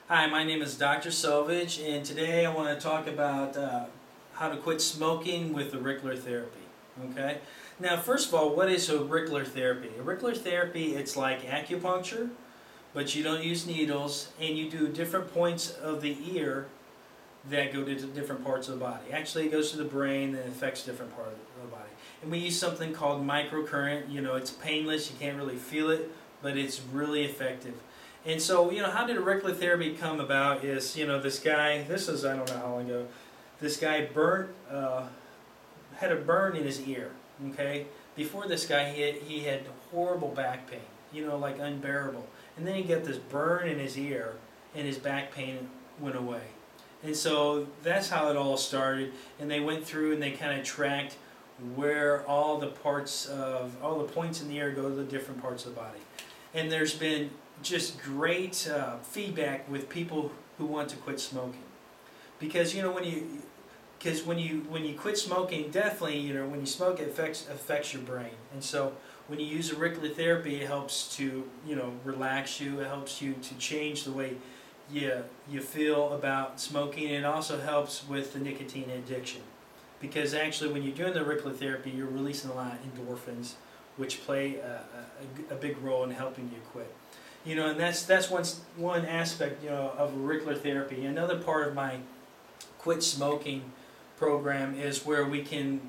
Hi, my name is Dr. Selvage, and today I want to talk about how to quit smoking with auricular therapy. Okay? Now, first of all, what is auricular therapy? Auricular therapy, it's like acupuncture, but you don't use needles, and you do different points of the ear that go to different parts of the body. Actually, it goes to the brain and affects different parts of the body. And we use something called microcurrent. You know, it's painless, you can't really feel it, but it's really effective. And so, how did auricular therapy come about is, this guy, I don't know how long ago, this guy had a burn in his ear, okay? Before this guy, he had horrible back pain, like unbearable. And then he got this burn in his ear, and his back pain went away. And so that's how it all started, and they went through and they kind of tracked where all the points in the ear go to the different parts of the body. And there's been just great feedback with people who want to quit smoking, because when you quit smoking, definitely when you smoke, it affects your brain. And so when you use auricular therapy, it helps to relax you. It helps you to change the way you feel about smoking. It also helps with the nicotine addiction, because actually when you're doing the auricular therapy, you're releasing a lot of endorphins, which play a big role in helping you quit. And that's one aspect of auricular therapy. Another part of my quit smoking program is where we can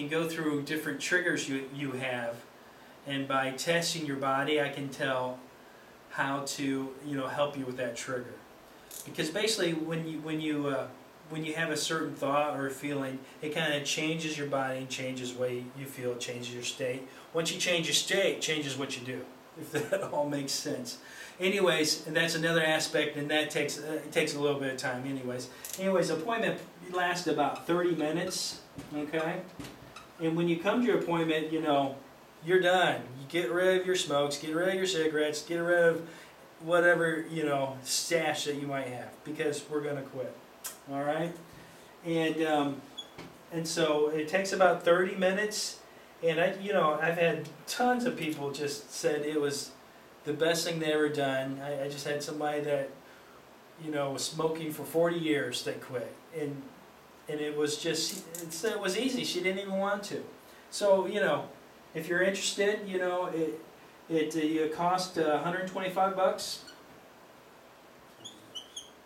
go through different triggers you have, and by testing your body, I can tell how to help you with that trigger. Because basically, when you have a certain thought or feeling, it kind of changes your body and changes the way you feel, changes your state. Once you change your state, it changes what you do, if that all makes sense. Anyways, and that's another aspect, and that takes a little bit of time. Anyways, appointment lasts about 30 minutes, okay? And when you come to your appointment, you're done. You get rid of your smokes, get rid of your cigarettes, get rid of whatever, stash that you might have, because we're going to quit. All right? And so it takes about 30 minutes, and I've had tons of people just said it was the best thing they ever done. I just had somebody that was smoking for 40 years that quit, and it was just it was easy. She didn't even want to. So if you're interested, it cost $125,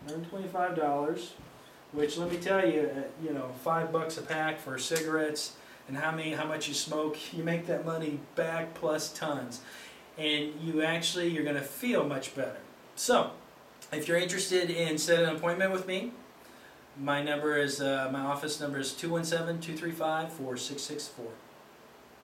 $125. Which, let me tell you, $5 a pack for cigarettes, and how much you smoke, you make that money back plus tons, and you're going to feel much better. So, if you're interested in setting an appointment with me, my office number is 217-235-4664.